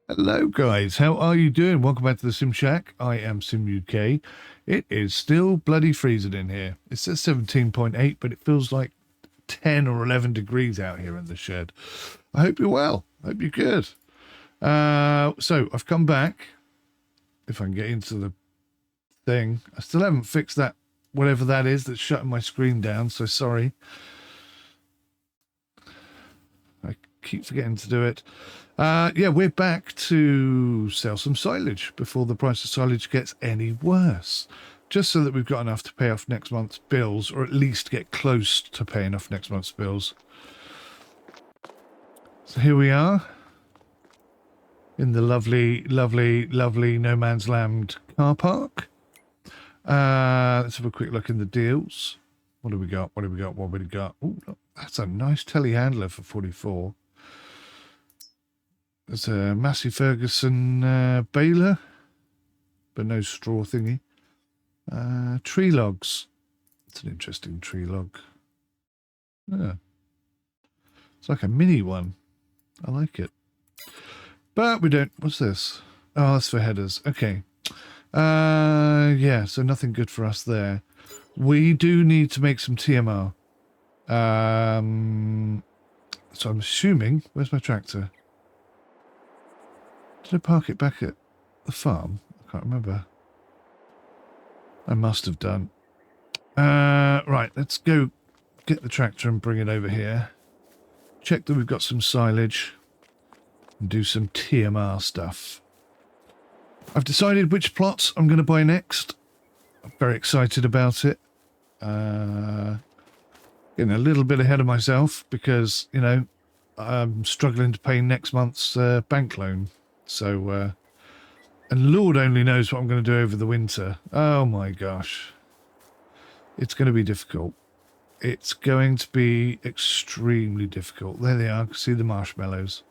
Hello guys, how are you doing? Welcome back to the Sim Shack. I am Sim UK. It is still bloody freezing in here. It says 17.8, but it feels like 10 or 11 degrees out here in the shed. I hope you're well. I hope you're good. So I've come back. If I can get into the thing. I still haven't fixed that, whatever that is that's shutting my screen down, so sorry. I keep forgetting to do it. Yeah, we're back to sell some silage before the price of silage gets any worse. Just so that we've got enough to pay off next month's bills, or at least get close to paying off next month's bills. So here we are in the lovely, lovely, lovely no man's land car park. Let's have a quick look in the deals. What do we got? What do we got? What do we got? Oh, that's a nice telehandler for 44. There's a Massey Ferguson baler, but no straw thingy. Tree logs. It's an interesting tree log. Yeah. It's like a mini one. I like it. But we don't... What's this? Oh, that's for headers. Okay. Yeah, so nothing good for us there. We do need to make some TMR. So I'm assuming... Where's my tractor? Did I park it back at the farm? I can't remember. I must have done. Right, let's go get the tractor and bring it over here. Check that we've got some silage. And do some TMR stuff. I've decided which plots I'm going to buy next. I'm very excited about it. Getting a little bit ahead of myself because, you know, I'm struggling to pay next month's bank loan. So, and Lord only knows what I'm going to do over the winter. Oh my gosh. It's going to be difficult. It's going to be extremely difficult. There they are. See the marshmallows.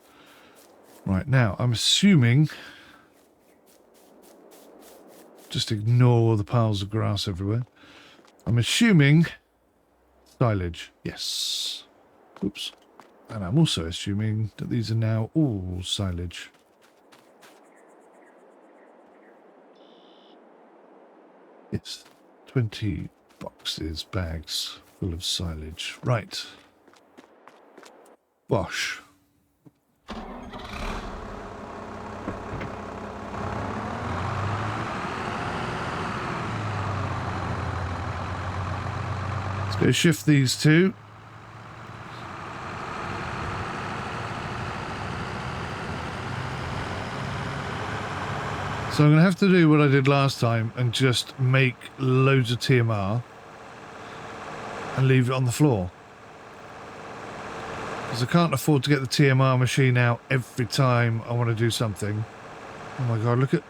Right, now, I'm assuming... Just ignore the piles of grass everywhere. I'm assuming... silage. Yes. Oops. And I'm also assuming that these are now all silage. It's 20 boxes, bags full of silage. Right. Bosh. Let's go shift these two. So I'm going to have to do what I did last time and just make loads of TMR and leave it on the floor. Because I can't afford to get the TMR machine out every time I want to do something. Oh my god, look at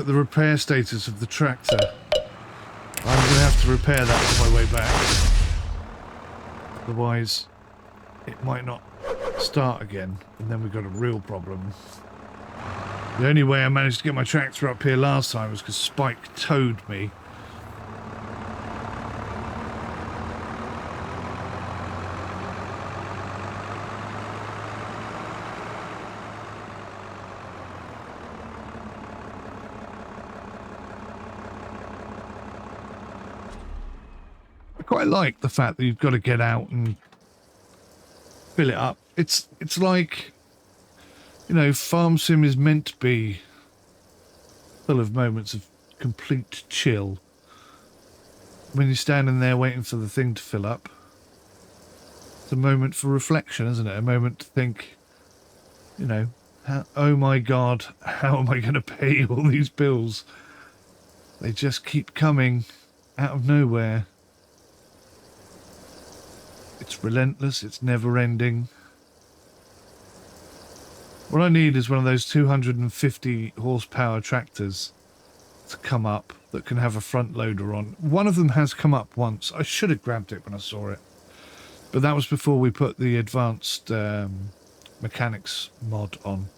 the repair status of the tractor. I'm going to have to repair that on my way back. Otherwise, it might not start again, and then we've got a real problem. The only way I managed to get my tractor up here last time was because Spike towed me. I quite like the fact that you've got to get out and fill it up. It's like... You know, Farm Sim is meant to be full of moments of complete chill. When you're standing there waiting for the thing to fill up, it's a moment for reflection, isn't it? A moment to think, you know, oh my god, how am I going to pay all these bills? They just keep coming out of nowhere. It's relentless, it's never ending. What I need is one of those 250 horsepower tractors to come up that can have a front loader on. One of them has come up once. I should have grabbed it when I saw it. But that was before we put the advanced mechanics mod on.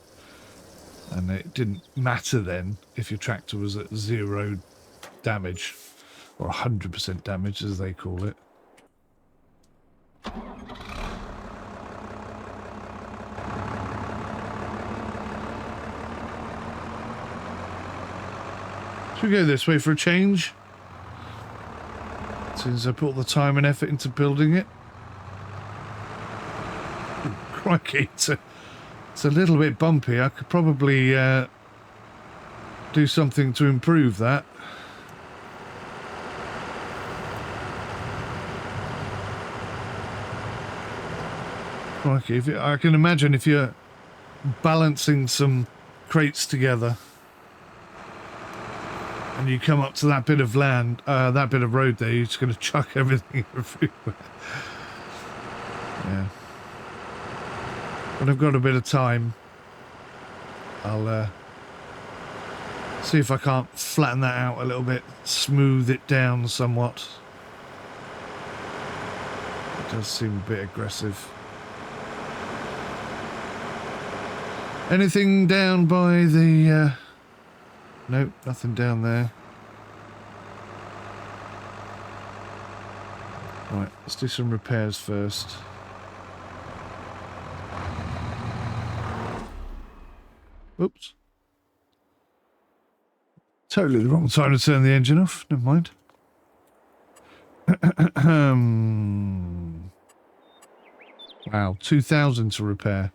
And it didn't matter then if your tractor was at 0 damage. Or 100% damage as they call it. Should we go this way for a change? Since I put all the time and effort into building it. Ooh, crikey, it's a little bit bumpy. I could probably do something to improve that. Crikey, I can imagine if you're balancing some crates together and you come up to that bit of land, that bit of road there, you're just going to chuck everything everywhere. Yeah. When I've got a bit of time, I'll see if I can't flatten that out a little bit, smooth it down somewhat. It does seem a bit aggressive. Anything down by the... Nope, nothing down there. Right, let's do some repairs first. Oops. Totally the wrong time to turn the engine off. Never mind. Wow, 2,000 to repair.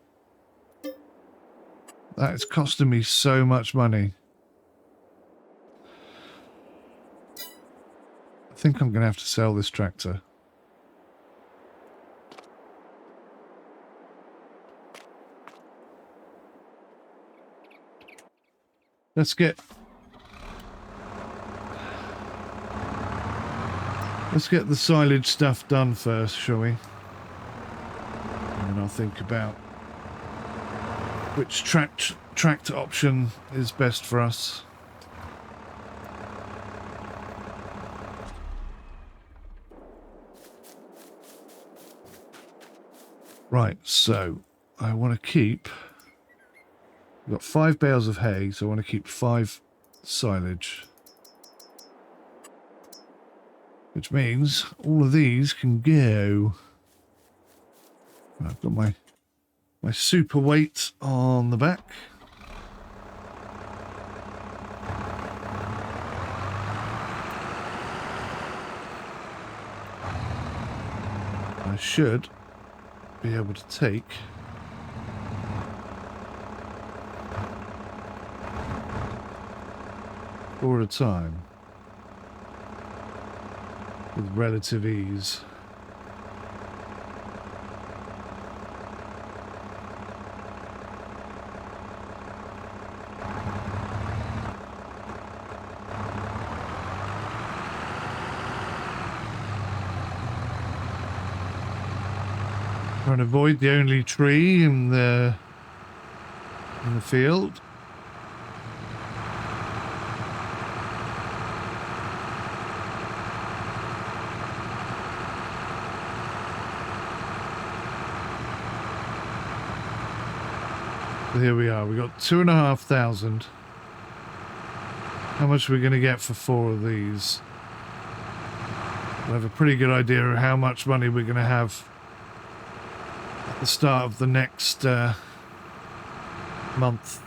That is costing me so much money. I think I'm going to have to sell this tractor. Let's get the silage stuff done first, shall we? And then I'll think about which tractor option is best for us. Right, so I want to keep... We've got 5 bales of hay, so I want to keep 5 silage. Which means all of these can go. I've got my super weight on the back. I should be able to take four at a time with relative ease. Trying to avoid the only tree in the field. So here we are. We got 2,500. How much are we going to get for 4 of these? We'll have a pretty good idea of how much money we're going to have at the start of the next month.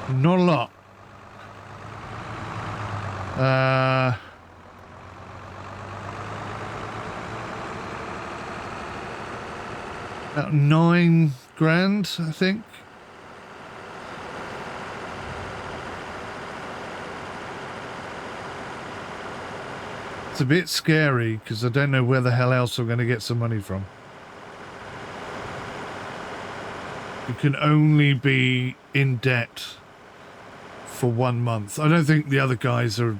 Not a lot. About 9 grand, I think. It's a bit scary because I don't know where the hell else I'm going to get some money from. You can only be in debt for 1 month. I don't think the other guys are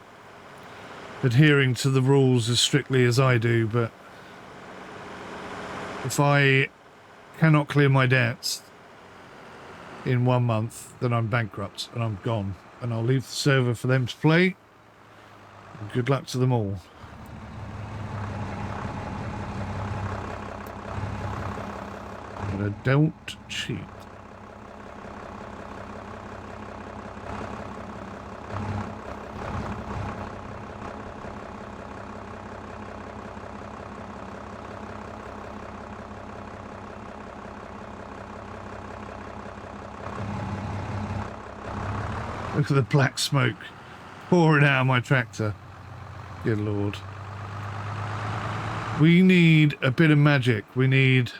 adhering to the rules as strictly as I do, but if I cannot clear my debts in 1 month, then I'm bankrupt and I'm gone. And I'll leave the server for them to play. Good luck to them all. but I don't cheat. Look at the black smoke pouring out of my tractor. Good Lord. We need a bit of magic. We need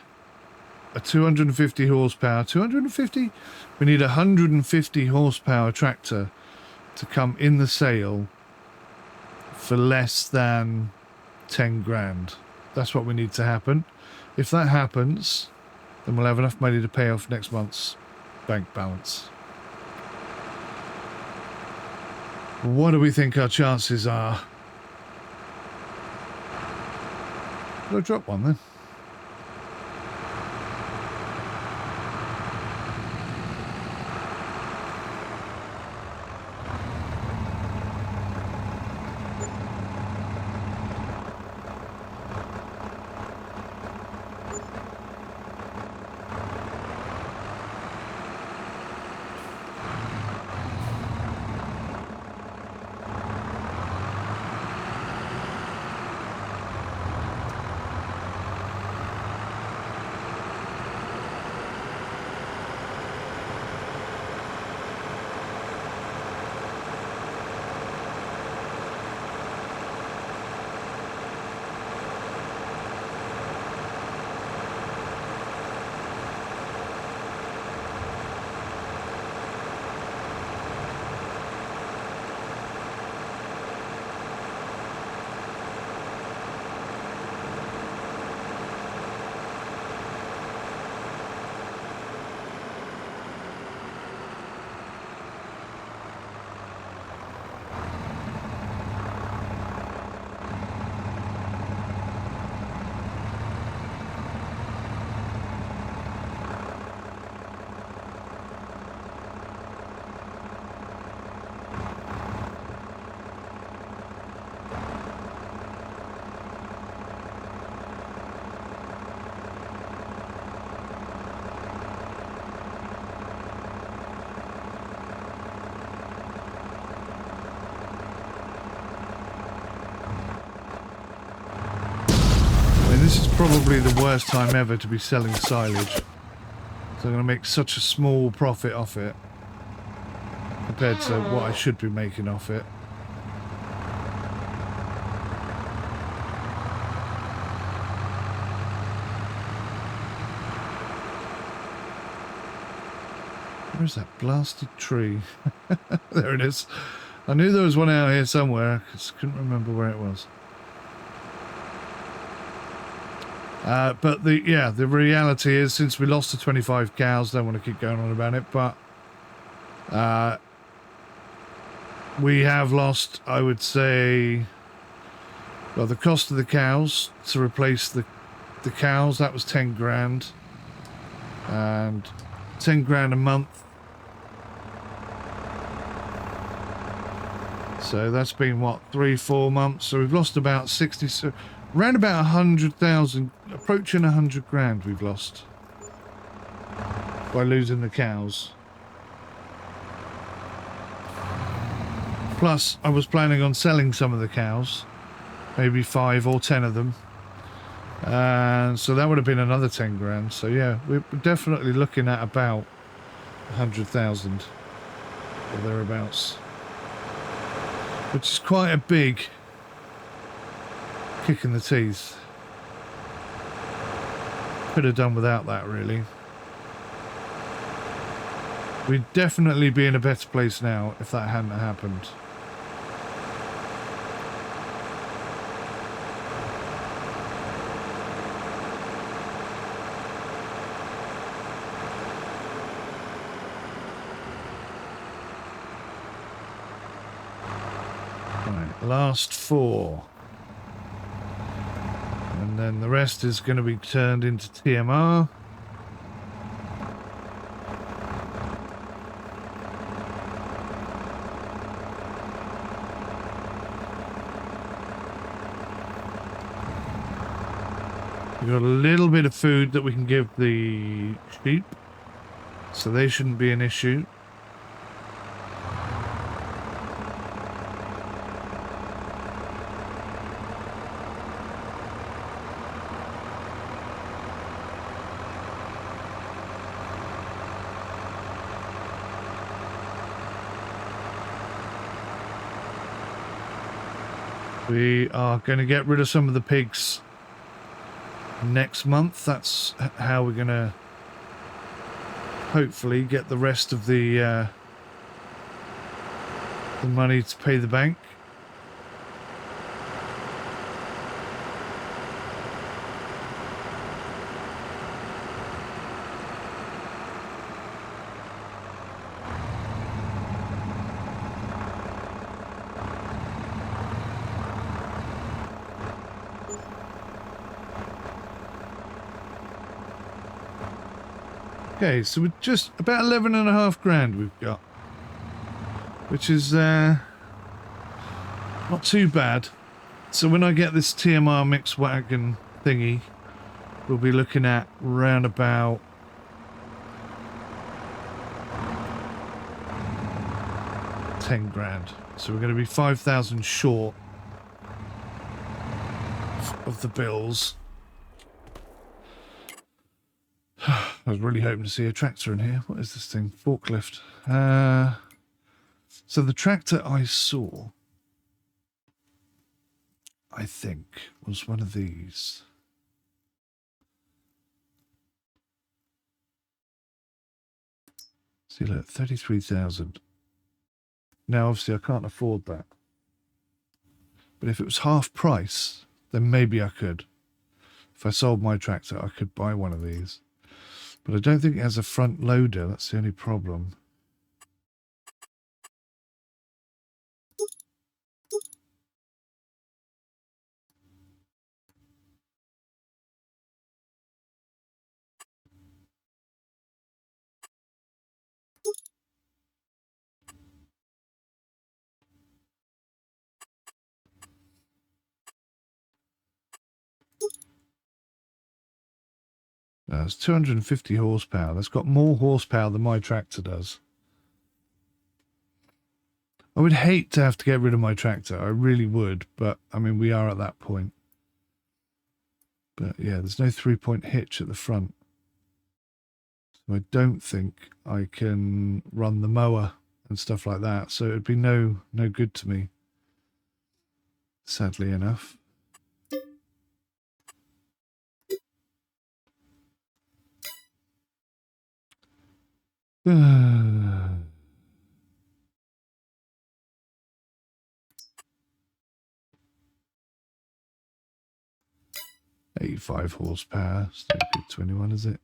a 250 horsepower. 250? We need a 150 horsepower tractor to come in the sale for less than 10 grand. That's what we need to happen. If that happens, then we'll have enough money to pay off next month's bank balance. What do we think our chances are? I'll drop one then. This is probably the worst time ever to be selling silage. So I'm going to make such a small profit off it compared to what I should be making off it. Where's that blasted tree? There it is. I knew there was one out here somewhere. I just couldn't remember where it was. But the reality is, since we lost the 25 cows, don't want to keep going on about it, but we have lost, I would say, well, the cost of the cows to replace the cows, that was 10 grand, and 10 grand a month. So that's been, what, 3-4 months? So we've lost about 60, so around about 100,000, approaching 100 grand we've lost by losing the cows. Plus, I was planning on selling some of the cows, maybe 5 or 10 of them. And so that would have been another 10 grand. So yeah, we're definitely looking at about 100,000 or thereabouts, which is quite a big kick in the teeth. Could have done without that, really. We'd definitely be in a better place now if that hadn't happened. Right, last 4. And then the rest is going to be turned into TMR. We've got a little bit of food that we can give the sheep, so they shouldn't be an issue. We are going to get rid of some of the pigs next month. That's how we're going to hopefully get the rest of the money to pay the bank. Okay, so we're just about 11.5 grand we've got, which is not too bad. So when I get this TMR mixed wagon thingy, we'll be looking at round about £10 grand. So we're going to be 5,000 short of the bills. I was really hoping to see a tractor in here. What is this thing? Forklift. So the tractor I saw, I think, was one of these. See, look, 33,000. Now, obviously, I can't afford that. But if it was half price, then maybe I could. If I sold my tractor, I could buy one of these. But I don't think it has a front loader. That's the only problem. It's 250 horsepower. That's got more horsepower than my tractor does. I would hate to have to get rid of my tractor. I really would. But, I mean, we are at that point. But, yeah, there's no 3-point hitch at the front. So I don't think I can run the mower and stuff like that. So it would be no good to me. Sadly enough. $85 horsepower. It's no good to anyone, is it?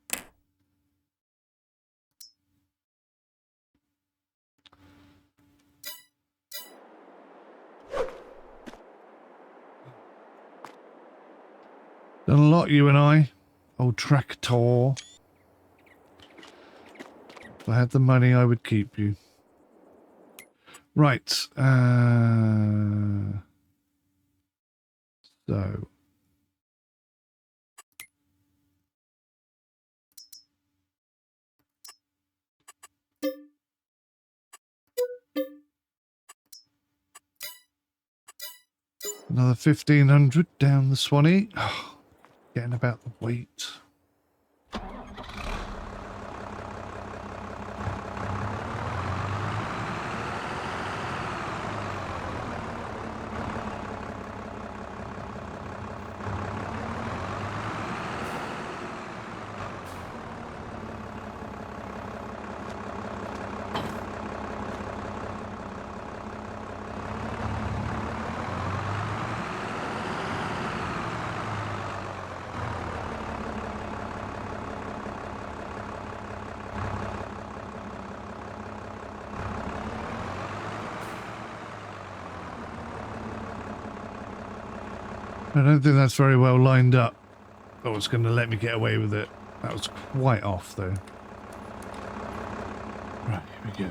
Done a lot, you and I. Old tractor. If I had the money, I would keep you. Right. So. Another 1,500 down the Swanee. Oh, getting about the weight. I don't think that's very well lined up. Oh, it's going to let me get away with it. That was quite off, though. Right, here we go.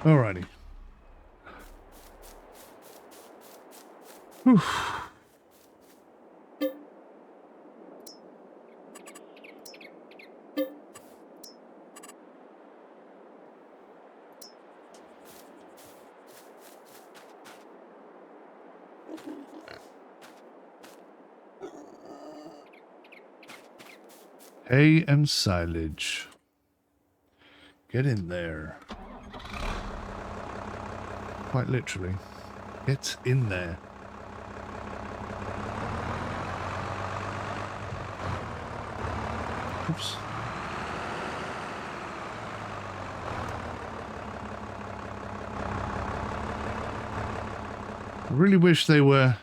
Alrighty. Whew. Hay and silage. Get in there. Quite literally. Get in there. Oops. I really wish they were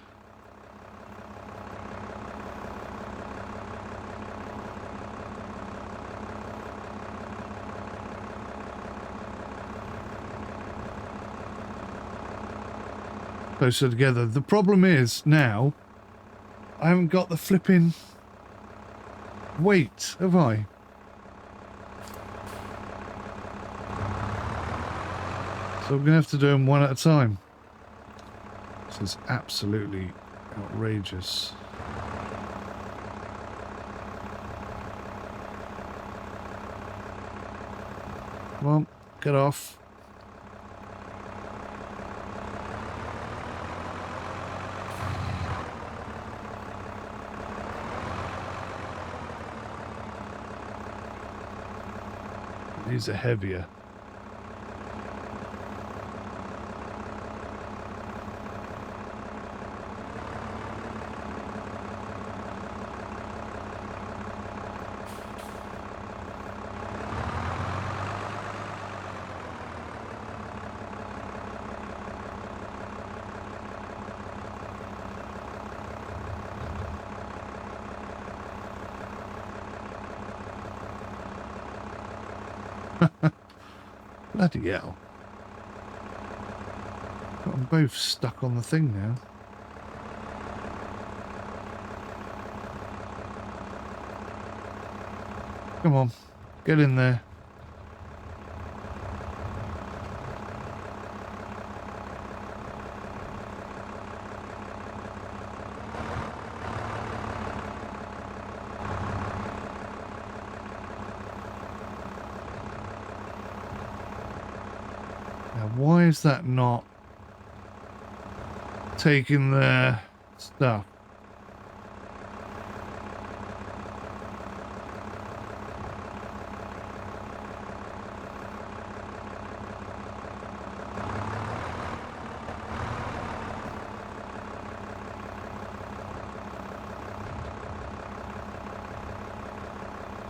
closer together. The problem is now I haven't got the flipping weight, have I? So I'm going to have to do them one at a time. This is absolutely outrageous. Come on, get off. These are heavier. Bloody hell. Got them both stuck on the thing now. Come on, get in there. Why is that not taking their stuff?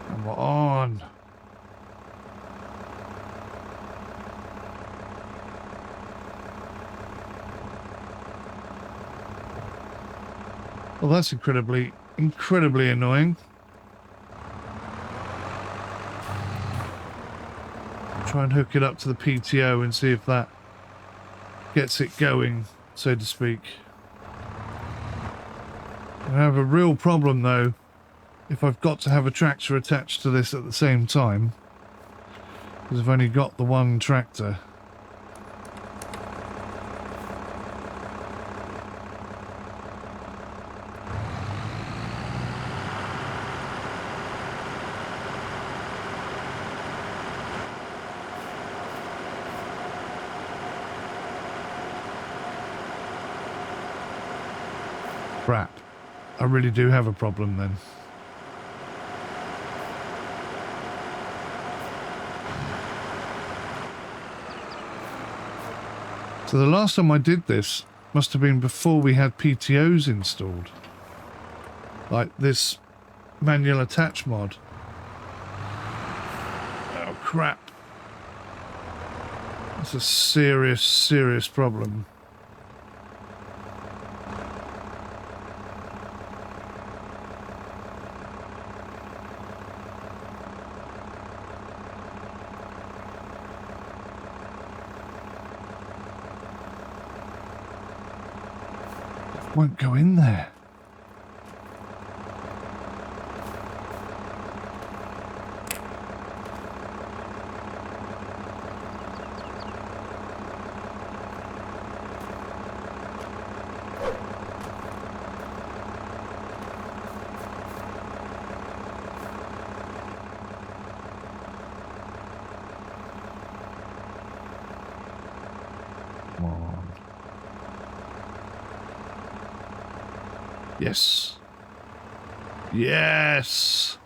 Come on. Well, that's incredibly annoying. Try and hook it up to the PTO and see if that gets it going, so to speak. I have a real problem though if I've got to have a tractor attached to this at the same time, because I've only got the one tractor. Crap. I really do have a problem then. So the last time I did this must have been before we had PTOs installed. Like this manual attach mod. Oh crap. That's a serious problem. Won't go in there. Come on. Yes. Yes.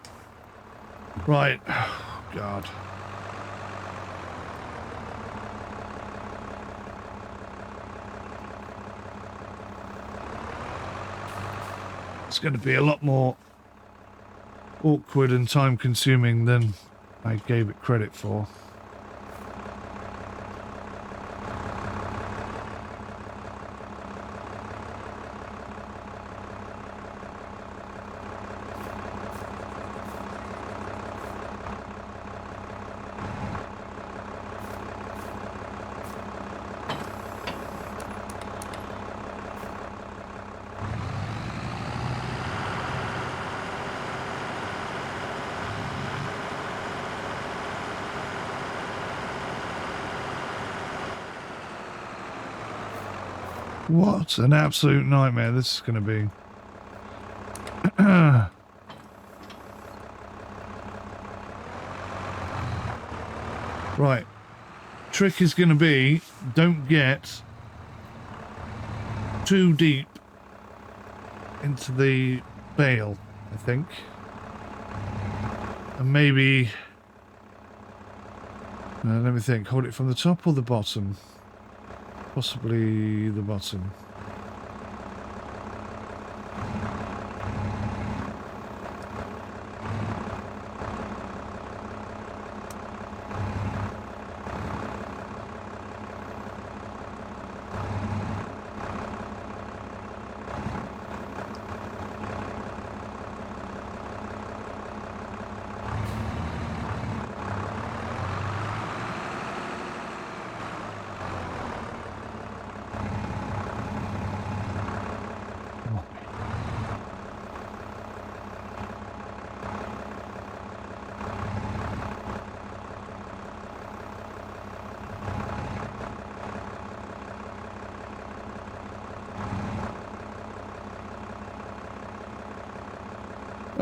Right. Oh, God. It's going to be a lot more awkward and time consuming than I gave it credit for. What an absolute nightmare this is going to be. Right. Trick is going to be, don't get too deep into the bale, I think. And maybe... let me think. Hold it from the top or the bottom? Possibly the bottom.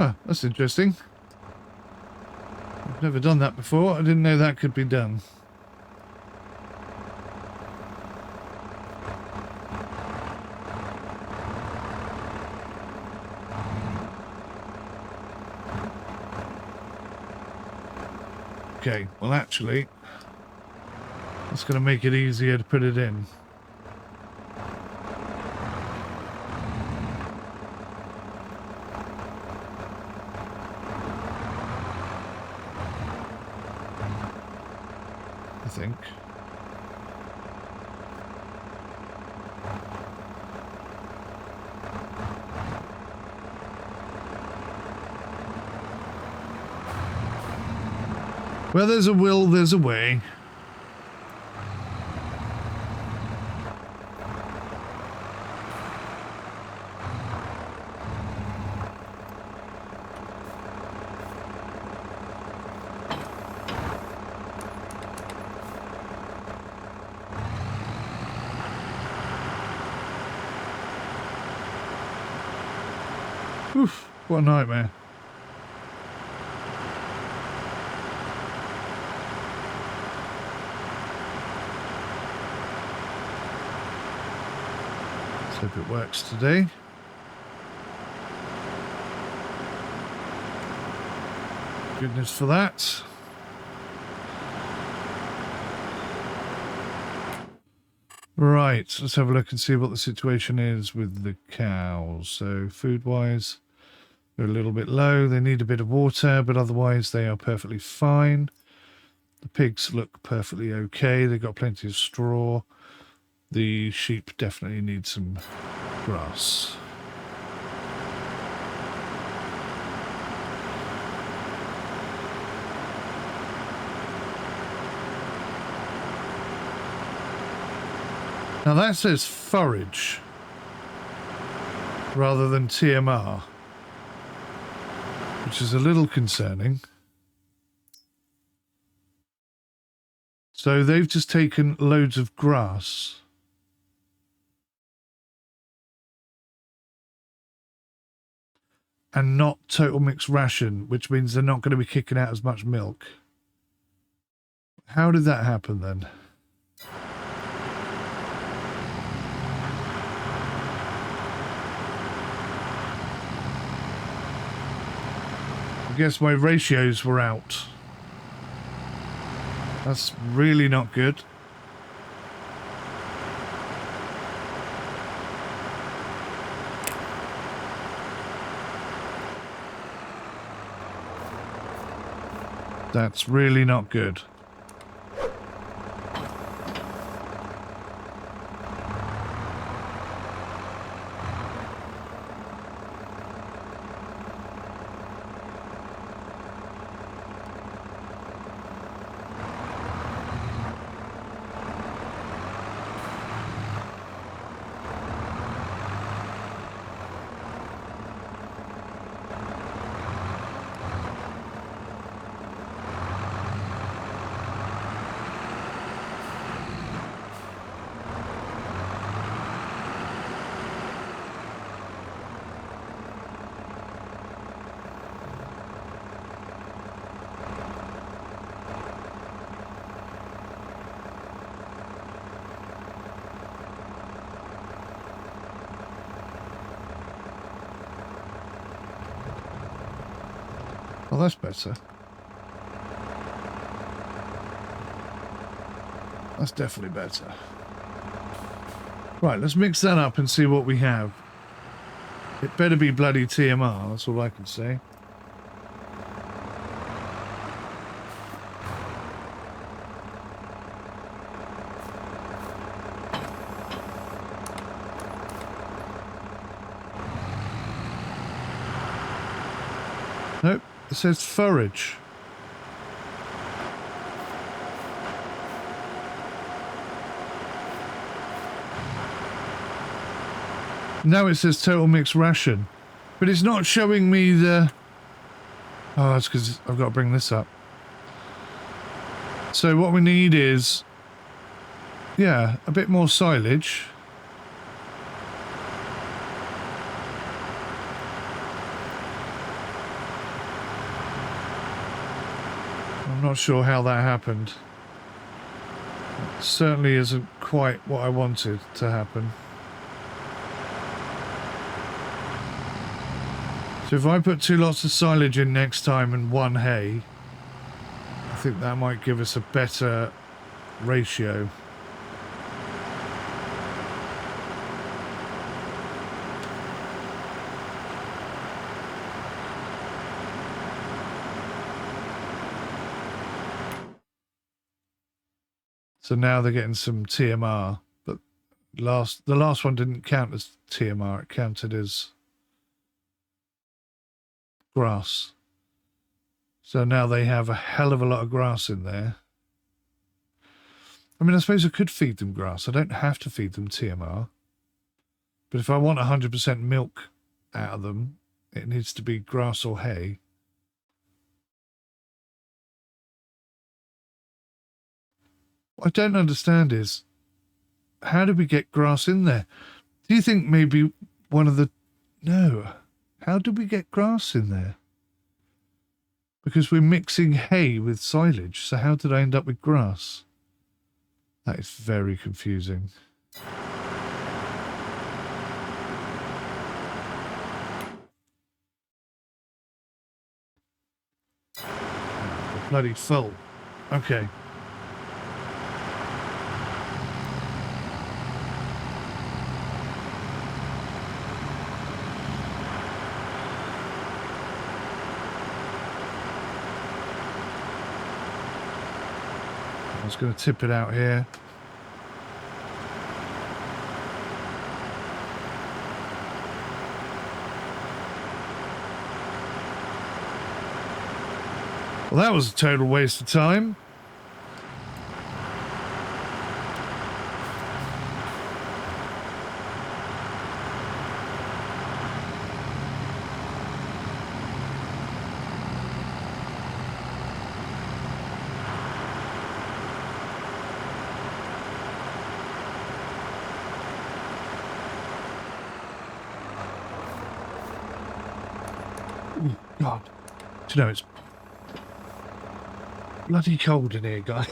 Oh, that's interesting. I've never done that before. I didn't know that could be done. Okay, well actually, that's going to make it easier to put it in. I think. Where there's a will, there's a way. Oof, what a nightmare. Let's hope it works today. Goodness for that. Right, let's have a look and see what the situation is with the cows. So food-wise, they're a little bit low. They need a bit of water, but otherwise they are perfectly fine. The pigs look perfectly okay. They've got plenty of straw. The sheep definitely need some grass. Now that says forage rather than TMR, which is a little concerning. So they've just taken loads of grass. And not total mixed ration, which means they're not going to be kicking out as much milk. How did that happen then? guess my ratios were out. That's really not good. That's really not good. Well, that's better. That's definitely better. Right, let's mix that up and see what we have. It better be bloody TMR, that's all I can say. Nope, it says forage. Now it says total mixed ration, but it's not showing me the... Oh, it's because I've got to bring this up. So what we need is, yeah, a bit more silage. I'm not sure how that happened. It certainly isn't quite what I wanted to happen. So if I put 2 lots of silage in next time and 1 hay, I think that might give us a better ratio. So now they're getting some TMR, but the last one didn't count as TMR, it counted as grass. So now they have a hell of a lot of grass in there. I mean, I suppose I could feed them grass. I don't have to feed them TMR. But if I want 100% milk out of them, it needs to be grass or hay. What I don't understand is, how do we get grass in there? Do you think maybe one of the... No. How do we get grass in there? Because we're mixing hay with silage, so how did I end up with grass? That is very confusing. We're bloody full. Okay. I was going to tip it out here. Well, that was a total waste of time. Oh, God. Do you know, it's bloody cold in here, guys.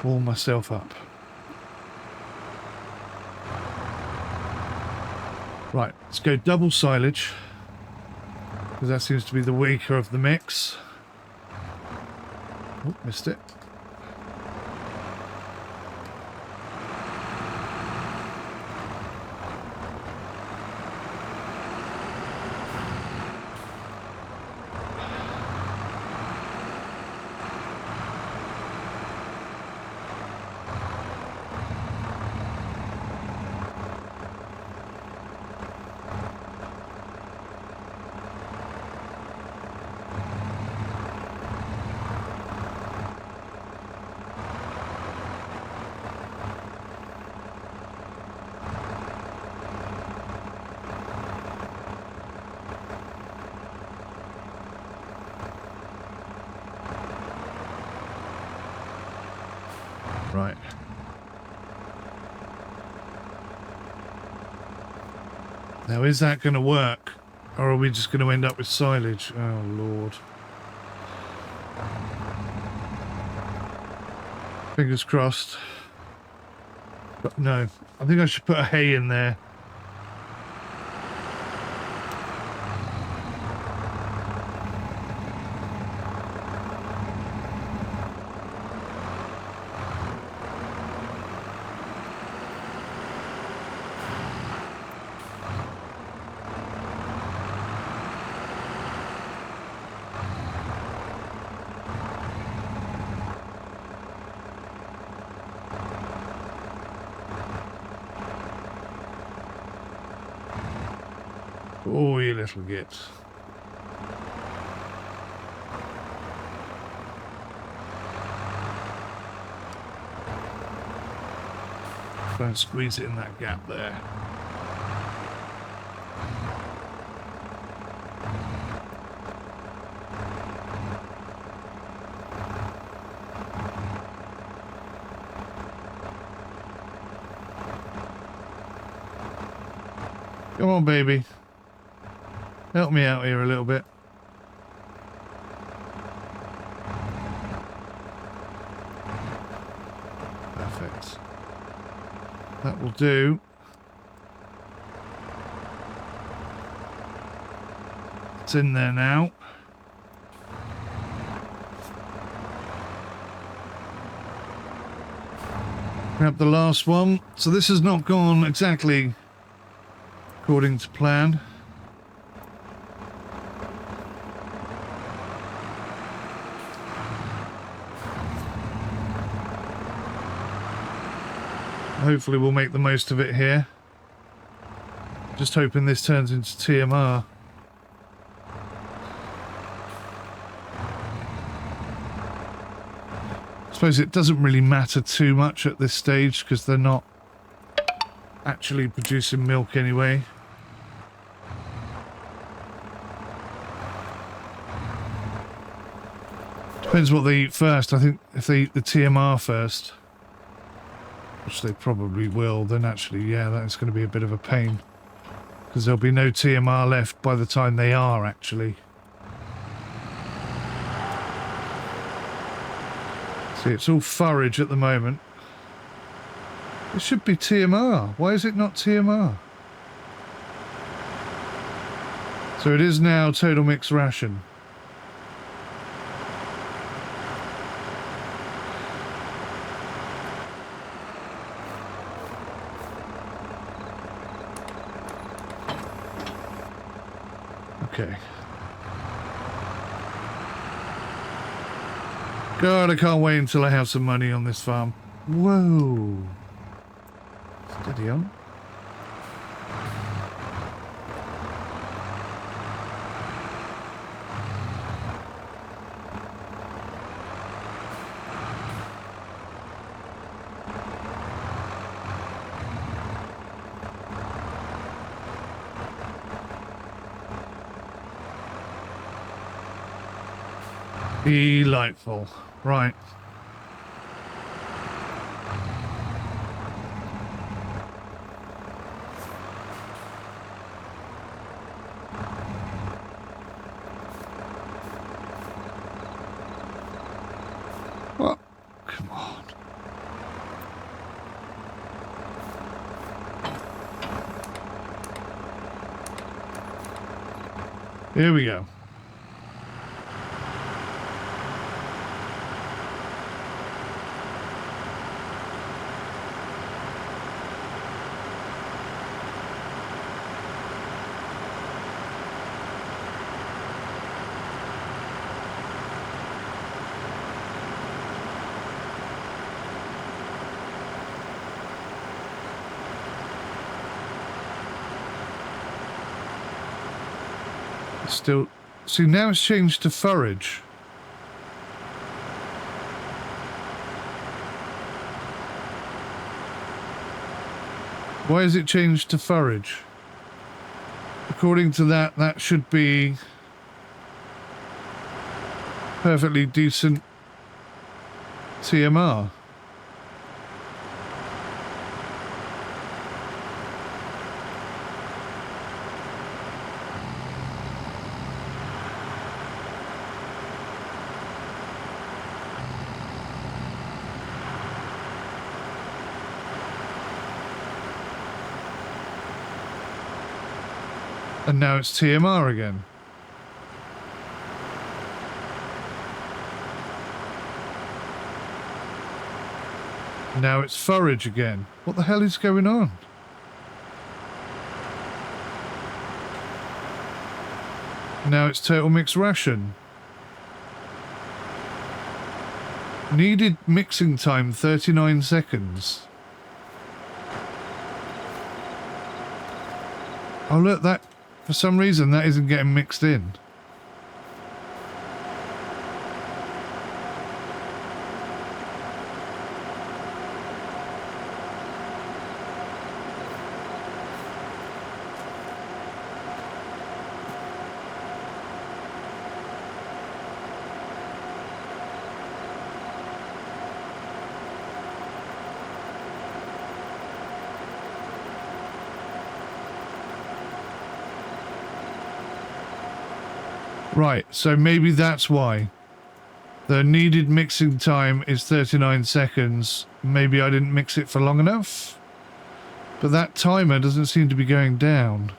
Warm myself up. Right, let's go double silage, because that seems to be the weaker of the mix. Oh, missed it. Right. Now, is that going to work? Or are we just going to end up with silage? Oh, Lord. Fingers crossed. But no, I think I should put a hay in there. Oh, you little git. Try and squeeze it in that gap there. Come on, baby. Help me out here a little bit. Perfect. That will do. It's in there now. Grab the last one. So this has not gone exactly according to plan. Hopefully we'll make the most of it here. Just hoping this turns into TMR. I suppose it doesn't really matter too much at this stage because they're not actually producing milk anyway. Depends what they eat first. I think if they eat the TMR first, which they probably will, then actually, yeah, that's going to be a bit of a pain. Because there'll be no TMR left by the time they are, actually. See, it's all forage at the moment. It should be TMR. Why is it not TMR? So it is now total mixed ration. Okay. God, I can't wait until I have some money on this farm. Whoa. Steady on. Delightful. Right. What? Come on. Here we go. Still, see, now it's changed to forage. Why has it changed to forage? According to that, that should be perfectly decent TMR. And now it's TMR again. Now it's forage again. What the hell is going on? Now it's total mixed ration. Needed mixing time 39 seconds. Oh look, that, for some reason that isn't getting mixed in. Right, so maybe that's why. The needed mixing time is 39 seconds. Maybe I didn't mix it for long enough? But that timer doesn't seem to be going down.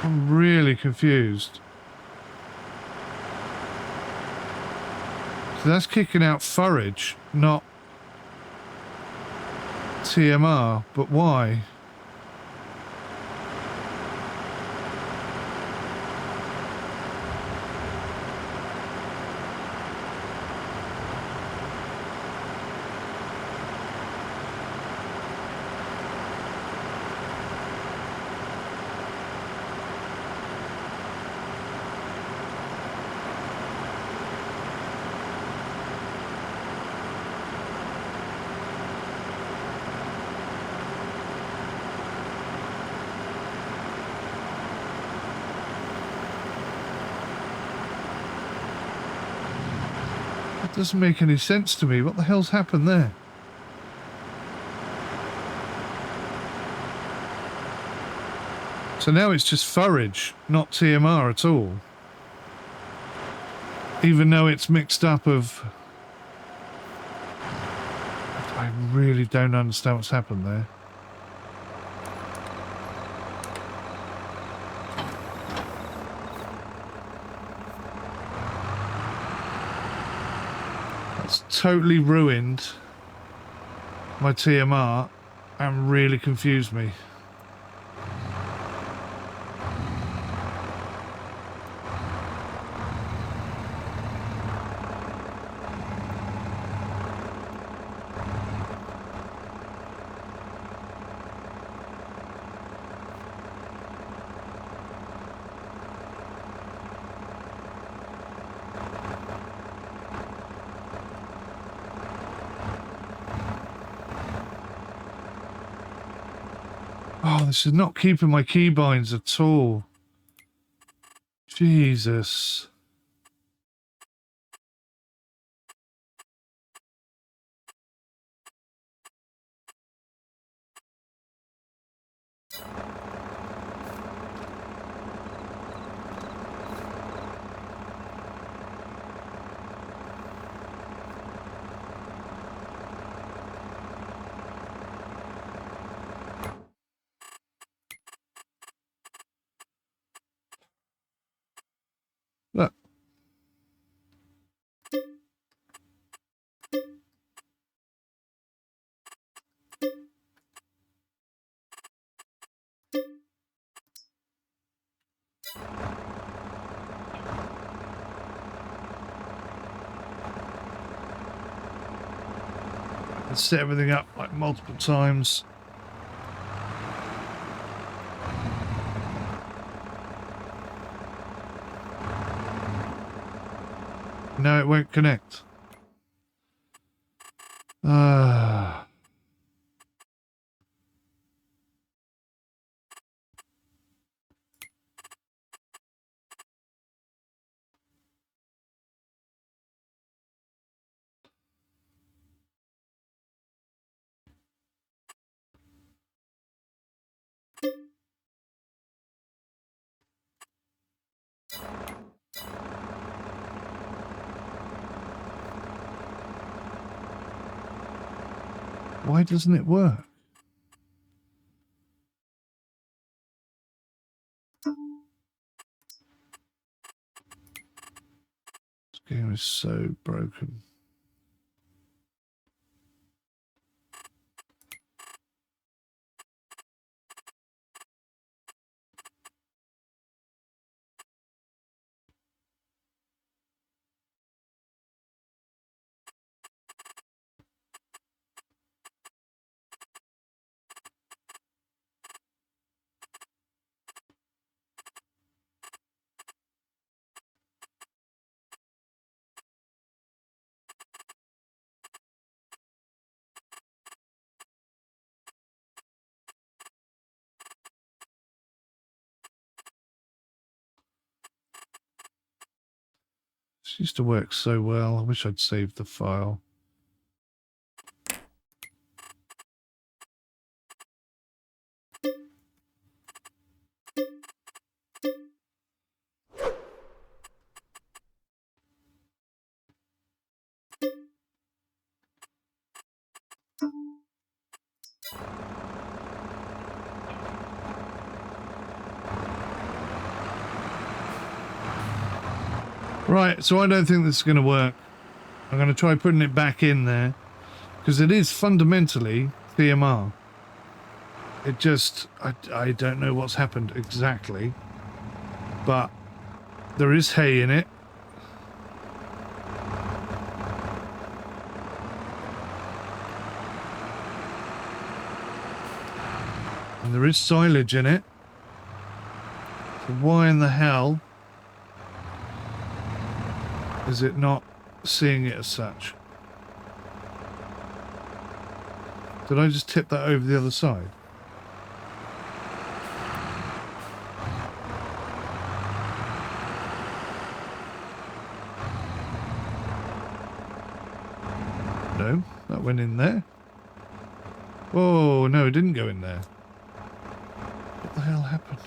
I'm really confused. So that's kicking out forage, not TMR, but why? Doesn't make any sense to me. What the hell's happened there? So now it's just forage, not TMR at all. Even though it's mixed up of... I really don't understand what's happened there. Totally ruined my TMR and really confused me. Oh, this is not keeping my keybinds at all. Jesus. Look. Let's set everything up like multiple times. No, it won't connect. Why doesn't it work? This game is so broken. This used to work so well. I wish I'd saved the file. Right, so I don't think this is going to work. I'm going to try putting it back in there, because it is fundamentally TMR. It just, I don't know what's happened exactly, but there is hay in it. And there is silage in it. So why in the hell is it not seeing it as such? Did I just tip that over the other side? No, that went in there. Whoa, no, it didn't go in there. What the hell happened?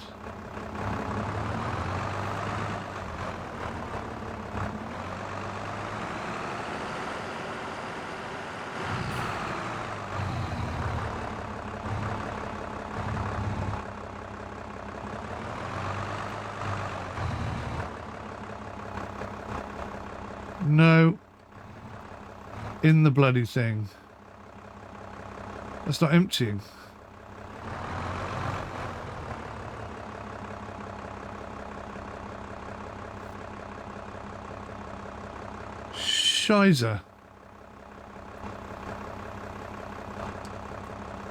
No. In the bloody thing. That's not emptying. Shizer.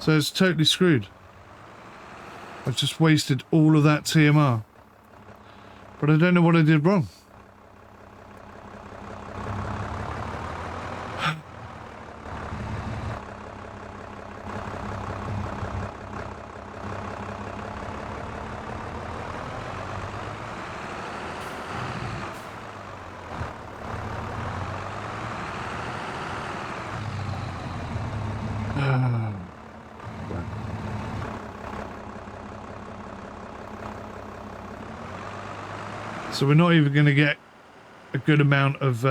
So it's totally screwed. I've just wasted all of that TMR. But I don't know what I did wrong. So we're not even going to get a good amount of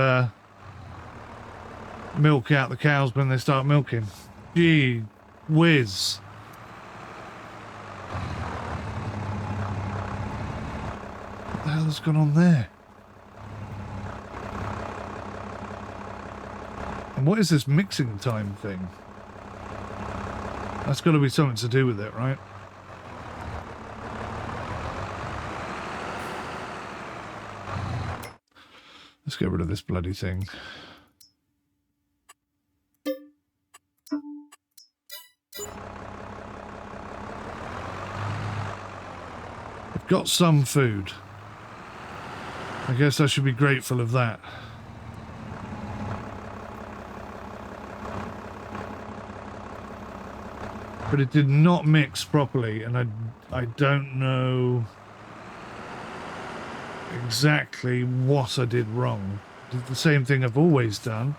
milk out the cows when they start milking. Gee whiz. What the hell has gone on there? And what is this mixing time thing? That's got to be something to do with it, right? Let's get rid of this bloody thing. I've got some food. I guess I should be grateful of that. But it did not mix properly, and I don't know exactly what I did wrong. I did the same thing I've always done.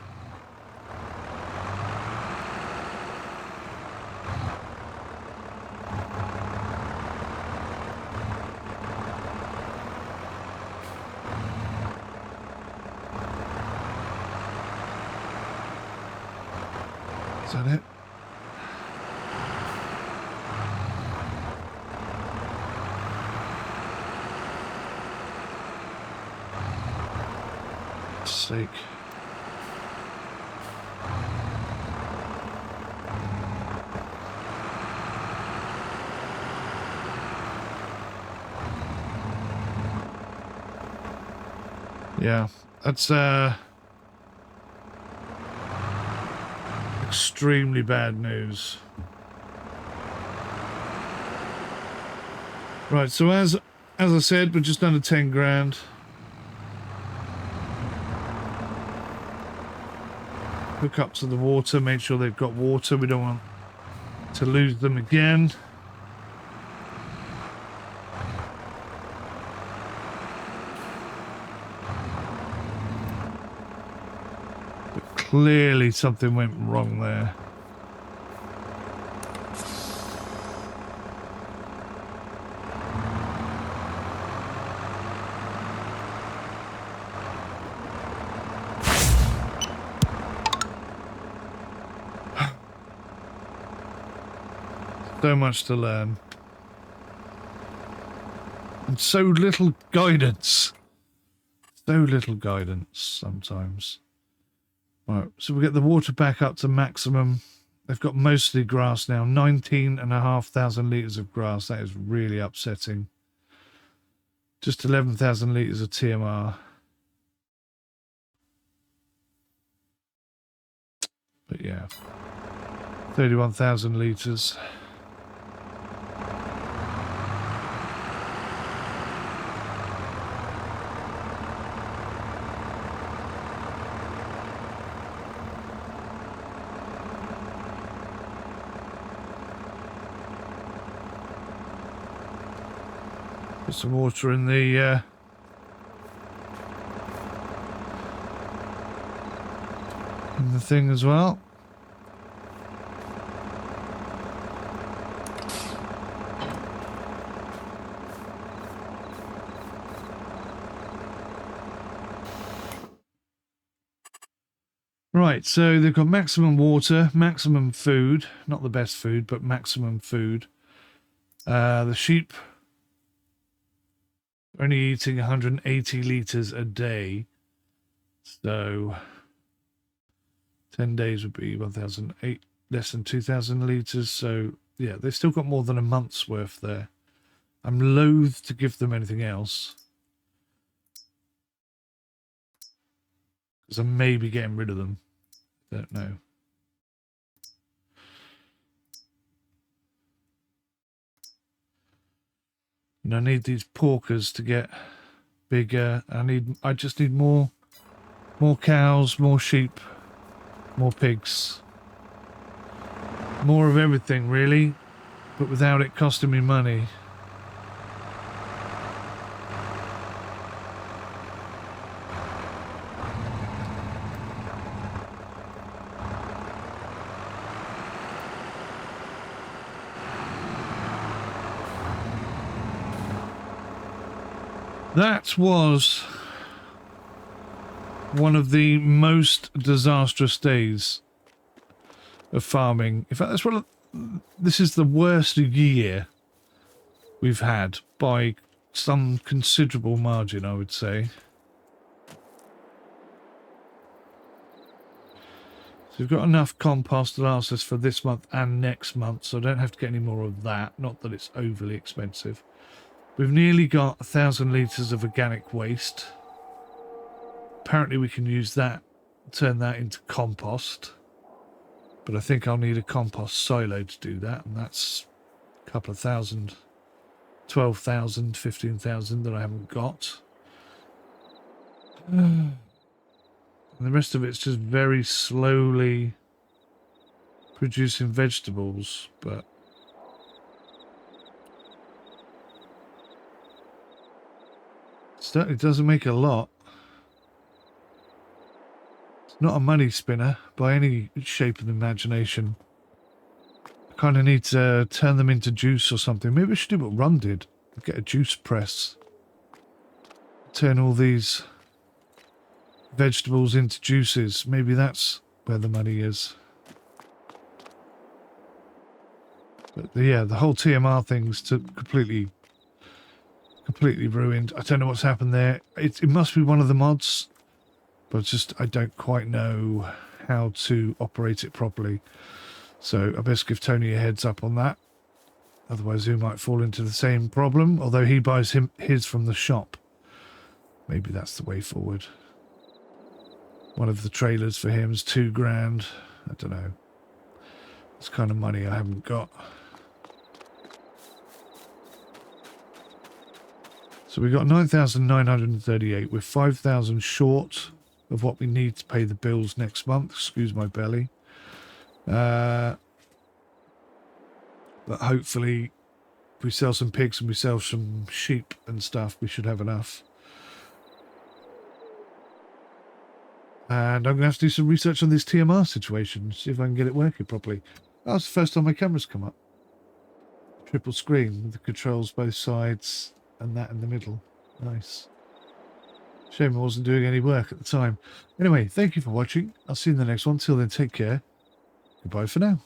Is that it? Sake. Yeah, that's extremely bad news. Right, so as I said, we're just under 10 grand. Hook up to the water, make sure they've got water. We don't want to lose them again. But clearly something went wrong there. So much to learn. And so little guidance. So little guidance sometimes. Right, so we get the water back up to maximum. They've got mostly grass now. 19,500 litres of grass. That is really upsetting. Just 11,000 litres of TMR. But yeah. 31,000 litres. Put some water in the thing as well. Right, so they've got maximum water, maximum food, not the best food, but maximum food. The sheep are only eating 180 litres a day, so 10 days would be 1,008, less than 2,000 litres, so yeah, they've still got more than a month's worth there. I'm loath to give them anything else, because I may be getting rid of them. Don't know. And I need these porkers to get bigger. I just need more cows, more sheep, more pigs. More of everything, really, but without it costing me money. That was one of the most disastrous days of farming. In fact, this is the worst year we've had by some considerable margin, I would say. So we've got enough compost to last us for this month and next month, so I don't have to get any more of that. Not that it's overly expensive. We've nearly got 1,000 litres of organic waste. Apparently we can use that, turn that into compost. But I think I'll need a compost silo to do that, and that's a couple of thousand, 12,000, 15,000 that I haven't got. And the rest of it's just very slowly producing vegetables, but certainly doesn't make a lot. It's not a money spinner by any shape of the imagination. I kind of need to turn them into juice or something. Maybe I should do what Ron did. Get a juice press. Turn all these vegetables into juices. Maybe that's where the money is. But yeah, the whole TMR thing's completely ruined. I don't know what's happened there. It must be one of the mods, but I don't quite know how to operate it properly. So I best give Tony a heads up on that. Otherwise he might fall into the same problem, although he buys his from the shop. Maybe that's the way forward. One of the trailers for him is $2,000. I don't know. It's kind of money I haven't got. So we got 9,938. We're 5,000 short of what we need to pay the bills next month. Excuse my belly. But hopefully, if we sell some pigs and we sell some sheep and stuff, we should have enough. And I'm going to have to do some research on this TMR situation, see if I can get it working properly. That was the first time my camera's come up. Triple screen with the controls both sides and that in the middle. Nice. Shame I wasn't doing any work at the time. Anyway, thank you for watching. I'll see you in the next one. Till then, take care. Goodbye for now.